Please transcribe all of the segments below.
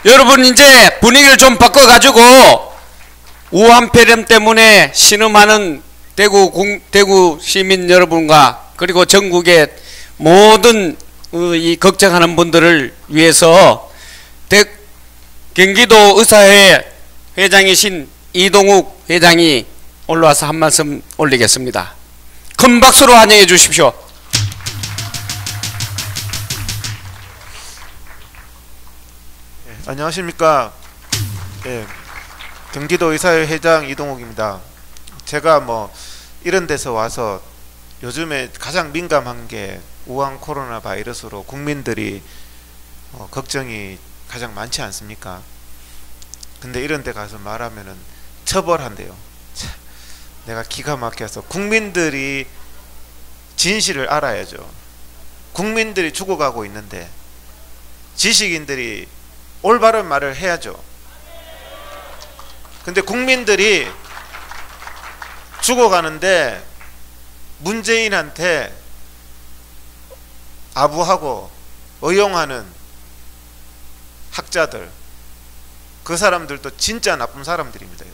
여러분 이제 분위기를 좀 바꿔가지고 우한 폐렴 때문에 신음하는 대구 시민 여러분과 그리고 전국의 모든 이 걱정하는 분들을 위해서 경기도 의사회 회장이신 이동욱 회장이 올라와서 한 말씀 올리겠습니다. 큰 박수로 환영해 주십시오. 안녕하십니까. 경기도 의사회 회장 이동욱입니다. 제가 이런 데서 와서 요즘에 가장 민감한 게 우한 코로나 바이러스로 국민들이 걱정이 가장 많지 않습니까? 근데 이런 데 가서 말하면은 처벌한대요. 내가 기가 막혀서 국민들이 진실을 알아야죠. 국민들이 죽어가고 있는데 지식인들이 올바른 말을 해야죠. 근데 국민들이 죽어가는데 문재인한테 아부하고 의용하는 학자들, 그 사람들도 진짜 나쁜 사람들입니다.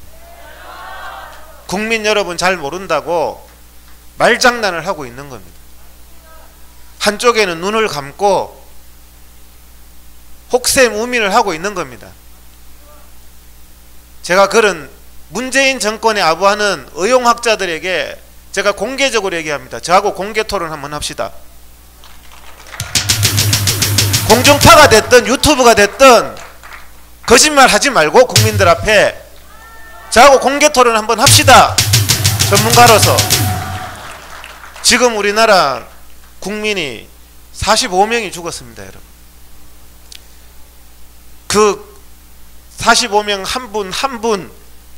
국민 여러분 잘 모른다고 말장난을 하고 있는 겁니다. 한쪽에는 눈을 감고 혹세무민을 하고 있는 겁니다. 제가 그런 문재인 정권에 아부하는 의용학자들에게 제가 공개적으로 얘기합니다. 저하고 공개 토론 한번 합시다. 공중파가 됐든 유튜브가 됐든 거짓말 하지 말고 국민들 앞에 저하고 공개 토론 한번 합시다. 전문가로서. 지금 우리나라 국민이 45명이 죽었습니다, 여러분. 그 45명 한 분 한 분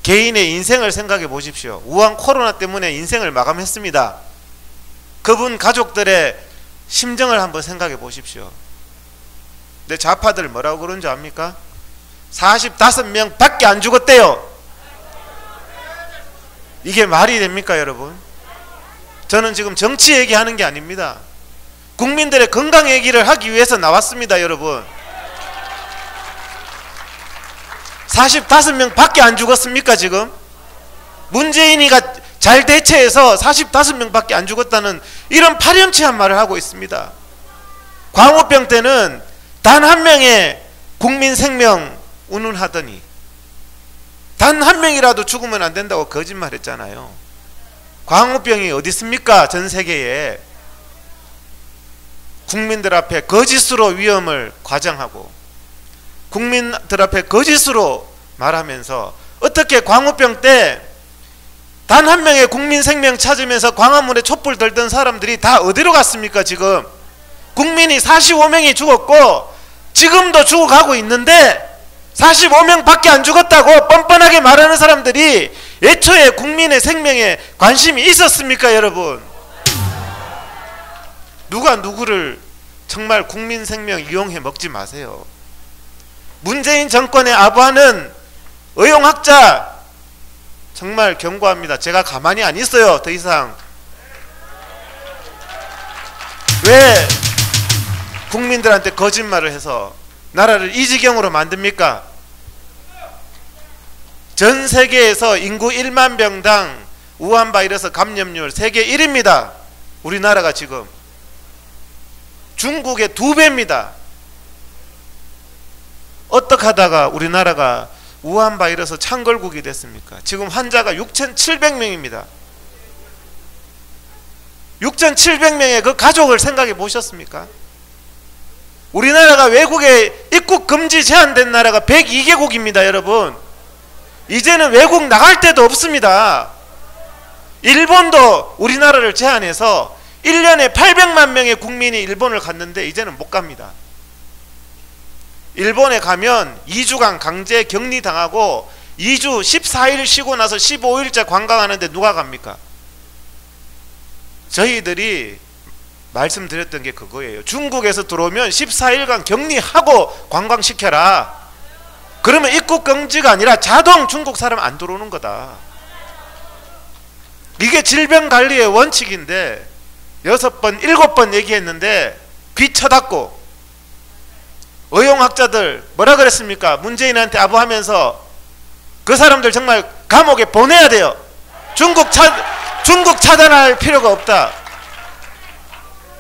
개인의 인생을 생각해 보십시오. 우한 코로나 때문에 인생을 마감했습니다. 그분 가족들의 심정을 한번 생각해 보십시오. 근데 좌파들 뭐라고 그런지 압니까? 45명 밖에 안 죽었대요. 이게 말이 됩니까, 여러분? 저는 지금 정치 얘기하는 게 아닙니다. 국민들의 건강 얘기를 하기 위해서 나왔습니다, 여러분. 45명 밖에 안 죽었습니까, 지금? 문재인이가 잘 대처해서 45명 밖에 안 죽었다는 이런 파렴치한 말을 하고 있습니다. 광우병 때는 단 한 명의 국민 생명 운운하더니 단 한 명이라도 죽으면 안 된다고 거짓말 했잖아요. 광우병이 어디 있습니까? 전 세계에. 국민들 앞에 거짓으로 위험을 과장하고 국민들 앞에 거짓으로 말하면서 어떻게 광우병 때 단 한 명의 국민 생명 찾으면서 광화문에 촛불 들던 사람들이 다 어디로 갔습니까? 지금 국민이 45명이 죽었고 지금도 죽어가고 있는데 45명 밖에 안 죽었다고 뻔뻔하게 말하는 사람들이 애초에 국민의 생명에 관심이 있었습니까, 여러분? 누가 누구를 정말 국민 생명 이용해 먹지 마세요. 문재인 정권에 아부하는 의용학자 정말 경고합니다. 제가 가만히 안 있어요, 더 이상. 왜 국민들한테 거짓말을 해서 나라를 이 지경으로 만듭니까? 전 세계에서 인구 1만 명당 우한 바이러스 감염률 세계 1위입니다. 우리나라가 지금. 중국의 2배입니다. 어떻게 하다가 우리나라가 우한 바이러스 창걸국이 됐습니까? 지금 환자가 6,700명입니다. 6,700명의 그 가족을 생각해 보셨습니까? 우리나라가 외국에 입국 금지 제한된 나라가 102개국입니다, 여러분. 이제는 외국 나갈 데도 없습니다. 일본도 우리나라를 제한해서 1년에 800만 명의 국민이 일본을 갔는데 이제는 못 갑니다. 일본에 가면 2주간 강제 격리당하고 2주 14일 쉬고 나서 15일째 관광하는데 누가 갑니까? 저희들이 말씀드렸던 게 그거예요. 중국에서 들어오면 14일간 격리하고 관광시켜라. 그러면 입국 금지가 아니라 자동 중국 사람 안 들어오는 거다. 이게 질병관리의 원칙인데 6번, 7번 얘기했는데 귀 쳐닫고 의용학자들 뭐라 그랬습니까? 문재인한테 아부하면서 그 사람들 정말 감옥에 보내야 돼요. 중국 차단할 필요가 없다.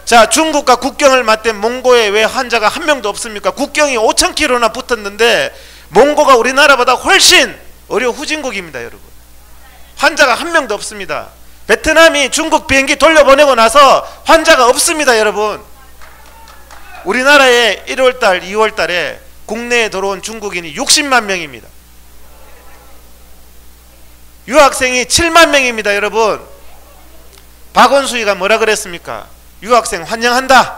자, 중국과 국경을 맞댄 몽고에 왜 환자가 한 명도 없습니까? 국경이 5,000km나 붙었는데 몽고가 우리나라보다 훨씬 의료 후진국입니다, 여러분. 환자가 한 명도 없습니다. 베트남이 중국 비행기 돌려보내고 나서 환자가 없습니다, 여러분. 우리나라에 1월달, 2월달에 국내에 들어온 중국인이 60만 명입니다. 유학생이 7만 명입니다, 여러분. 박원순이가 뭐라 그랬습니까? 유학생 환영한다.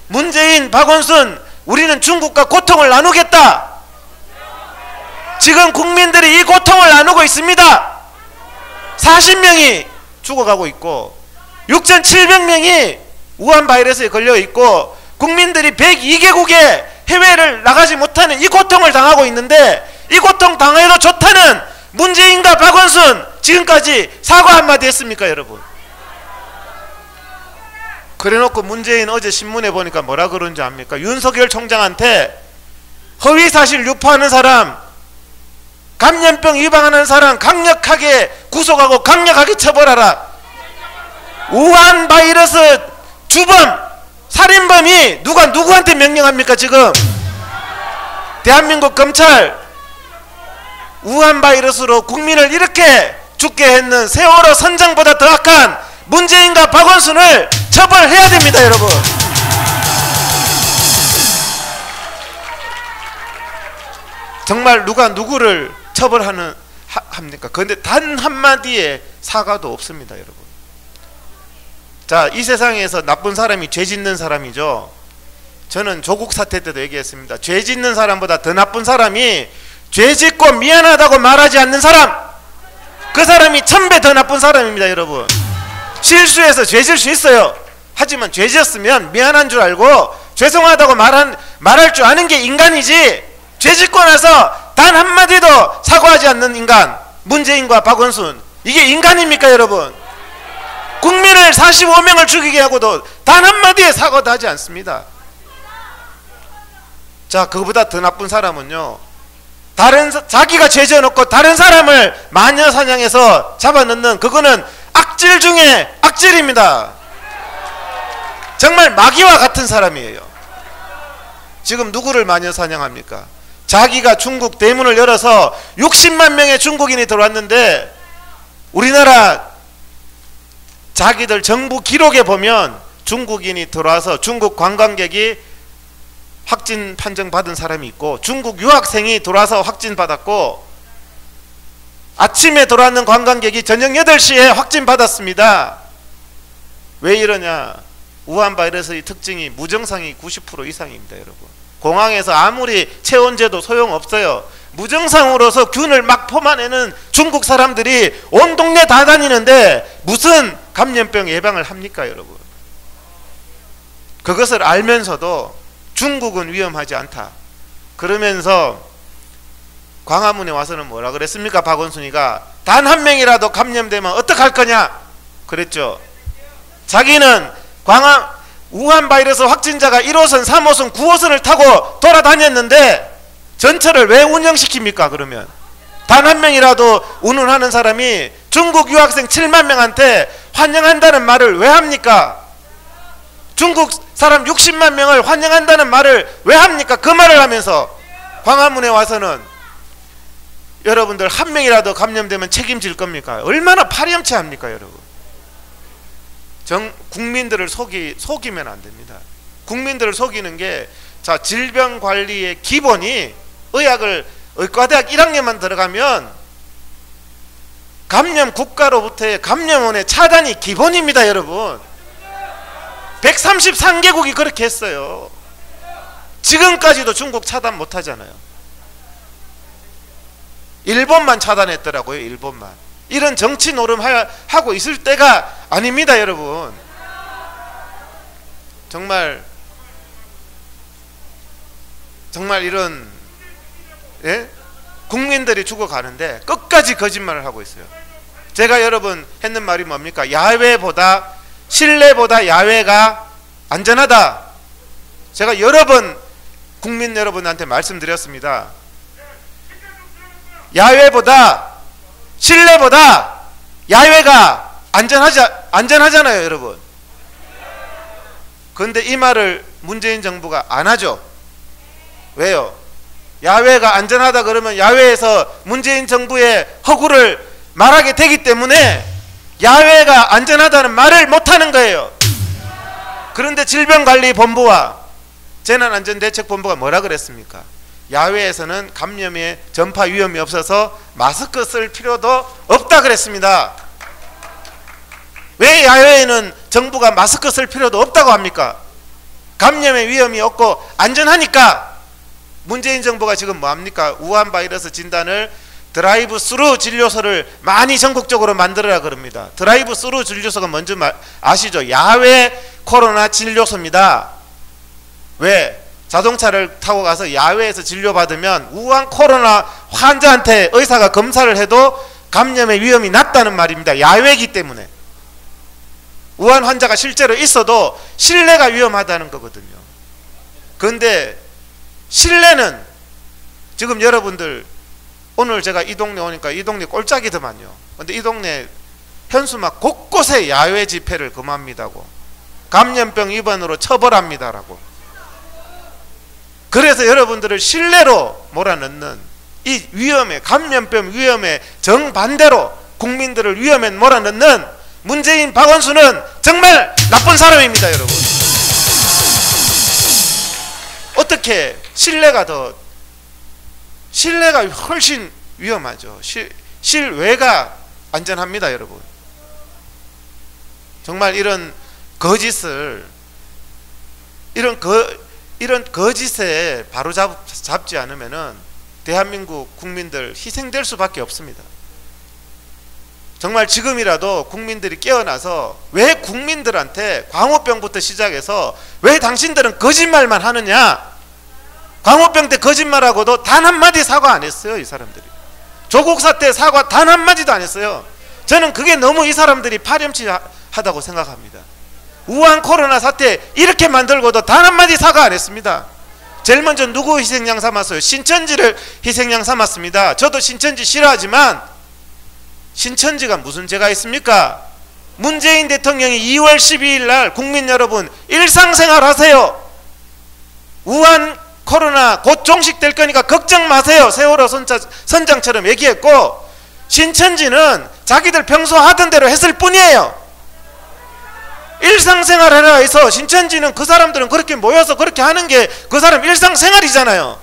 문재인, 박원순, 우리는 중국과 고통을 나누겠다. 지금 국민들이 이 고통을 나누고 있습니다. 40명이 죽어가고 있고 6,700명이 우한 바이러스에 걸려 있고 국민들이 102개국에 해외를 나가지 못하는 이 고통을 당하고 있는데, 이 고통 당해도 좋다는 문재인과 박원순 지금까지 사과 한마디 했습니까, 여러분? 그래놓고 문재인 어제 신문에 보니까 뭐라 그런지 압니까? 윤석열 총장한테 허위사실 유포하는 사람, 감염병 유방하는 사람 강력하게 구속하고 강력하게 처벌하라. 우한 바이러스 주범, 살인범이 누가 누구한테 명령합니까? 지금 대한민국 검찰 우한 바이러스로 국민을 이렇게 죽게 했는 세월호 선장보다 더 악한 문재인과 박원순을 처벌해야 됩니다, 여러분. 정말 누가 누구를 처벌하는 합니까? 그런데 단 한마디의 사과도 없습니다, 여러분. 자, 이 세상에서 나쁜 사람이 죄 짓는 사람이죠. 저는 조국 사태 때도 얘기했습니다. 죄 짓는 사람보다 더 나쁜 사람이 죄 짓고 미안하다고 말하지 않는 사람, 그 사람이 1000배 더 나쁜 사람입니다, 여러분. 실수해서 죄 질 수 있어요. 하지만 죄 지었으면 미안한 줄 알고 죄송하다고 말할 줄 아는 게 인간이지, 죄 짓고 나서 단 한마디도 사과하지 않는 인간, 문재인과 박원순, 이게 인간입니까, 여러분? 국민을 45명을 죽이게 하고도 단 한마디의 사과도 하지 않습니다. 자, 그거보다 더 나쁜 사람은요, 자기가 죄 지어놓고 다른 사람을 마녀 사냥해서 잡아넣는, 그거는 악질 중에 악질입니다. 정말 마귀와 같은 사람이에요. 지금 누구를 마녀 사냥합니까? 자기가 중국 대문을 열어서 60만 명의 중국인이 들어왔는데, 우리나라 자기들 정부 기록에 보면 중국인이 들어와서 중국 관광객이 확진 판정 받은 사람이 있고, 중국 유학생이 들어와서 확진 받았고, 아침에 들어왔는 관광객이 저녁 8시에 확진 받았습니다. 왜 이러냐? 우한 바이러스의 특징이 무증상이 90% 이상입니다, 여러분. 공항에서 아무리 체온제도 소용없어요. 무증상으로서 균을 막 퍼마내는 중국 사람들이 온 동네 다 다니는데 무슨 감염병 예방을 합니까, 여러분? 그것을 알면서도 중국은 위험하지 않다 그러면서 광화문에 와서는 뭐라 그랬습니까? 박원순이가 단 한 명이라도 감염되면 어떡할 거냐 그랬죠. 자기는 우한 바이러스 확진자가 1호선, 3호선, 9호선을 타고 돌아다녔는데 전철을 왜 운영시킵니까? 그러면 단 한 명이라도 운운하는 사람이 중국 유학생 7만 명한테 환영한다는 말을 왜 합니까? 중국 사람 60만 명을 환영한다는 말을 왜 합니까? 그 말을 하면서 광화문에 와서는 여러분들 한 명이라도 감염되면 책임질 겁니까? 얼마나 파렴치합니까, 여러분? 국민들을 속이면 안 됩니다. 국민들을 속이는 게, 자, 질병관리의 기본이 의과대학 1학년만 들어가면 감염 국가로부터의 감염원의 차단이 기본입니다, 여러분. 133개국이 그렇게 했어요. 지금까지도 중국 차단 못 하잖아요. 일본만 차단했더라고요, 일본만. 이런 정치 노름 하고 있을 때가 아닙니다, 여러분. 정말 이런, 예? 국민들이 죽어가는데 끝까지 거짓말을 하고 있어요. 제가 여러분 했는 말이 뭡니까? 실내보다 야외가 안전하다. 제가 여러 번 국민 여러분한테 말씀드렸습니다. 야외보다, 실내보다 야외가 안전하잖아요, 여러분. 그런데 이 말을 문재인 정부가 안 하죠. 왜요? 야외가 안전하다 그러면 야외에서 문재인 정부의 허구를 말하게 되기 때문에 야외가 안전하다는 말을 못하는 거예요. 그런데 질병관리본부와 재난안전대책본부가 뭐라 그랬습니까? 야외에서는 감염의 전파 위험이 없어서 마스크 쓸 필요도 없다 그랬습니다. 왜 야외에는 정부가 마스크 쓸 필요도 없다고 합니까? 감염의 위험이 없고 안전하니까. 문재인 정부가 지금 뭐합니까? 우한 바이러스 진단을 드라이브 스루 진료소를 많이 전국적으로 만들어라 그럽니다. 드라이브 스루 진료소가 뭔지 아시죠? 야외 코로나 진료소입니다. 왜? 자동차를 타고 가서 야외에서 진료받으면 우한 코로나 환자한테 의사가 검사를 해도 감염의 위험이 낮다는 말입니다. 야외이기 때문에. 우한 환자가 실제로 있어도 실내가 위험하다는 거거든요. 그런데 실내는 지금 여러분들 오늘 제가 이 동네 오니까 이 동네 꼴짝이더만요. 근데 이 동네 현수막 곳곳에 야외 집회를 금합니다고, 감염병 위반으로 처벌합니다라고. 그래서 여러분들을 실내로 몰아넣는 이 위험에, 감염병 위험에 정반대로 국민들을 위험에 몰아넣는 문재인 박원순은 정말 나쁜 사람입니다, 여러분. 어떻게 실내가 훨씬 위험하죠. 실외가 안전합니다, 여러분. 정말 이런 거짓을, 이런 거짓에 바로잡지 않으면은 대한민국 국민들 희생될 수밖에 없습니다. 정말 지금이라도 국민들이 깨어나서 왜 국민들한테 광우병부터 시작해서 왜 당신들은 거짓말만 하느냐? 광우병 때 거짓말하고도 단 한마디 사과 안 했어요, 이 사람들이. 조국 사태 사과 단 한마디도 안 했어요. 저는 그게 너무 이 사람들이 파렴치하다고 생각합니다. 우한 코로나 사태 이렇게 만들고도 단 한마디 사과 안 했습니다. 제일 먼저 누구 희생양 삼았어요? 신천지를 희생양 삼았습니다. 저도 신천지 싫어하지만 신천지가 무슨 죄가 있습니까? 문재인 대통령이 2월 12일 날 국민 여러분 일상생활 하세요. 우한 코로나 곧 종식될 거니까 걱정 마세요. 세월호 선장처럼 얘기했고, 신천지는 자기들 평소 하던 대로 했을 뿐이에요. 일상생활 하라 해서 신천지는 그 사람들은 그렇게 모여서 그렇게 하는 게 그 사람 일상생활이잖아요.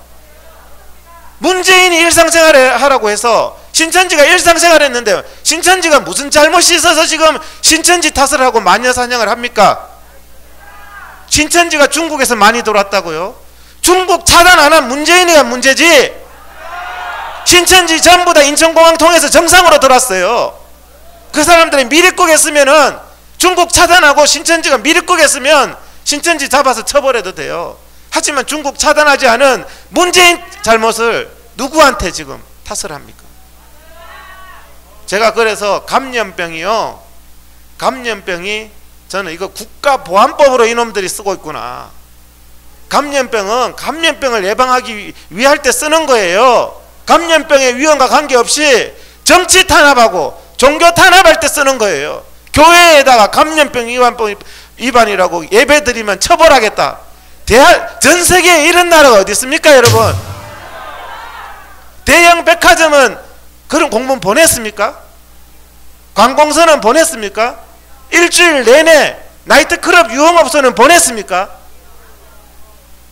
문재인이 일상생활 하라고 해서 신천지가 일상생활 했는데 신천지가 무슨 잘못이 있어서 지금 신천지 탓을 하고 마녀사냥을 합니까? 신천지가 중국에서 많이 돌았다고요? 중국 차단 안 한 문재인이가 문제지. 신천지 전부 다 인천공항 통해서 정상으로 돌았어요. 그 사람들이 미립국했으면은 중국 차단하고 신천지가 미립국했으면 신천지 잡아서 처벌해도 돼요. 하지만 중국 차단하지 않은 문재인 잘못을 누구한테 지금 탓을 합니까? 제가 그래서 감염병이요, 감염병이 저는 이거 국가보안법으로 이놈들이 쓰고 있구나. 감염병은 감염병을 예방하기 위할 때 쓰는 거예요. 감염병의 위험과 관계없이 정치 탄압하고 종교 탄압할 때 쓰는 거예요. 교회에다가 감염병 위반이라고 예배 드리면 처벌하겠다. 전 세계에 이런 나라가 어디 있습니까, 여러분? 대형 백화점은 그런 공문 보냈습니까? 관공서는 보냈습니까? 일주일 내내 나이트클럽 유흥업소는 보냈습니까?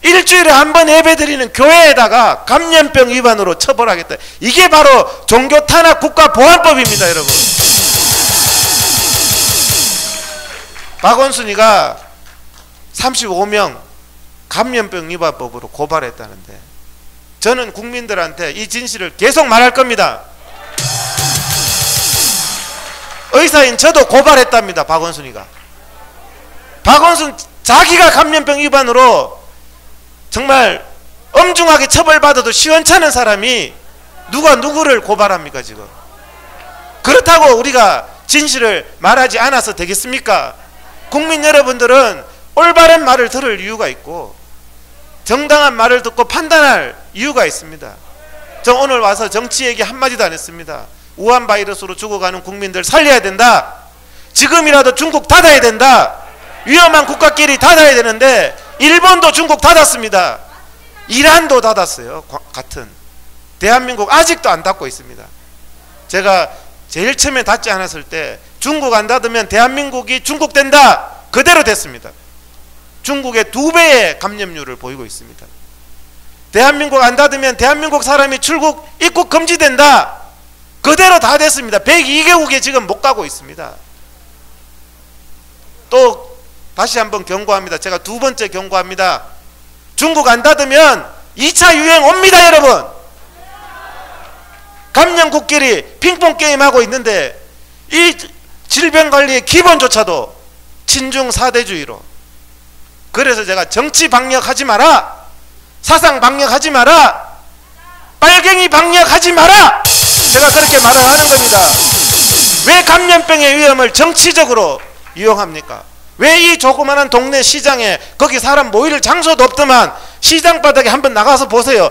일주일에 한 번 예배드리는 교회에다가 감염병 위반으로 처벌하겠다. 이게 바로 종교탄압 국가보안법입니다, 여러분. 박원순이가 35명 감염병 위반법으로 고발했다는데, 저는 국민들한테 이 진실을 계속 말할 겁니다. 의사인 저도 고발했답니다, 박원순이가. 박원순 자기가 감염병 위반으로 정말 엄중하게 처벌받아도 시원찮은 사람이 누가 누구를 고발합니까, 지금? 그렇다고 우리가 진실을 말하지 않아서 되겠습니까? 국민 여러분들은 올바른 말을 들을 이유가 있고, 정당한 말을 듣고 판단할 이유가 있습니다. 저 오늘 와서 정치 얘기 한마디도 안 했습니다. 우한 바이러스로 죽어가는 국민들 살려야 된다. 지금이라도 중국 닫아야 된다. 위험한 국가끼리 닫아야 되는데 일본도 중국 닫았습니다. 이란도 닫았어요. 같은. 대한민국 아직도 안 닫고 있습니다. 제가 제일 처음에 닫지 않았을 때 중국 안 닫으면 대한민국이 중국된다. 그대로 됐습니다. 중국의 2배의 감염률을 보이고 있습니다. 대한민국 안 닫으면 대한민국 사람이 출국 입국 금지된다. 그대로 다 됐습니다. 102개국에 지금 못 가고 있습니다. 또 다시 한번 경고합니다. 제가 2번째 경고합니다. 중국 안 닫으면 2차 유행 옵니다, 여러분. 감염국끼리 핑퐁 게임하고 있는데 이 질병관리의 기본조차도 친중 사대주의로. 그래서 제가 정치 방역하지 마라, 사상 방역하지 마라, 빨갱이 방역하지 마라, 제가 그렇게 말을 하는 겁니다. 왜 감염병의 위험을 정치적으로 이용합니까? 왜 이 조그마한 동네 시장에, 거기 사람 모일 장소도 없더만 시장 바닥에 한번 나가서 보세요.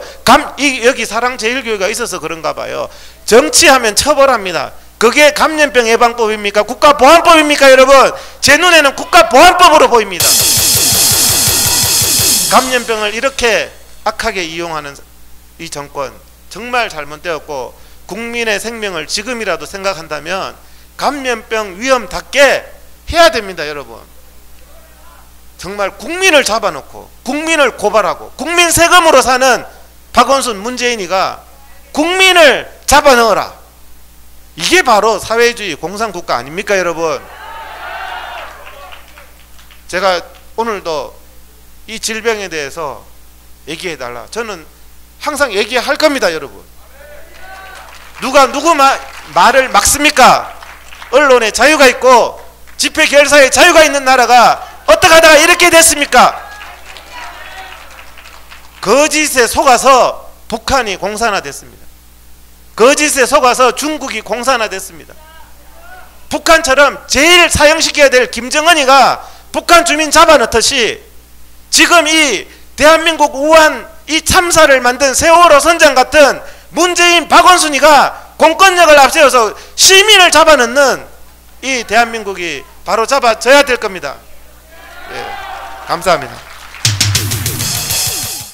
여기 사랑제일교회가 있어서 그런가 봐요. 정치하면 처벌합니다. 그게 감염병 예방법입니까? 국가보안법입니까? 여러분, 제 눈에는 국가보안법으로 보입니다. 감염병을 이렇게 악하게 이용하는 이 정권 정말 잘못되었고, 국민의 생명을 지금이라도 생각한다면 감염병 위험답게 해야 됩니다. 여러분, 정말 국민을 잡아놓고 국민을 고발하고 국민 세금으로 사는 박원순, 문재인이가 국민을 잡아넣어라. 이게 바로 사회주의 공산국가 아닙니까, 여러분? 제가 오늘도 이 질병에 대해서 얘기해달라. 저는 항상 얘기할 겁니다, 여러분. 누가 누구 말을 막습니까? 언론에 자유가 있고 집회 결사에 자유가 있는 나라가 어떻게 하다가 이렇게 됐습니까? 거짓에 속아서 북한이 공산화됐습니다. 거짓에 속아서 중국이 공산화됐습니다. 북한처럼 제일 사형시켜야 될 김정은이가 북한 주민 잡아넣듯이 지금 이 대한민국 우한 이 참사를 만든 세월호 선장 같은 문재인, 박원순이가 공권력을 앞세워서 시민을 잡아넣는 이 대한민국이 바로 잡아져야 될 겁니다. 예, 감사합니다.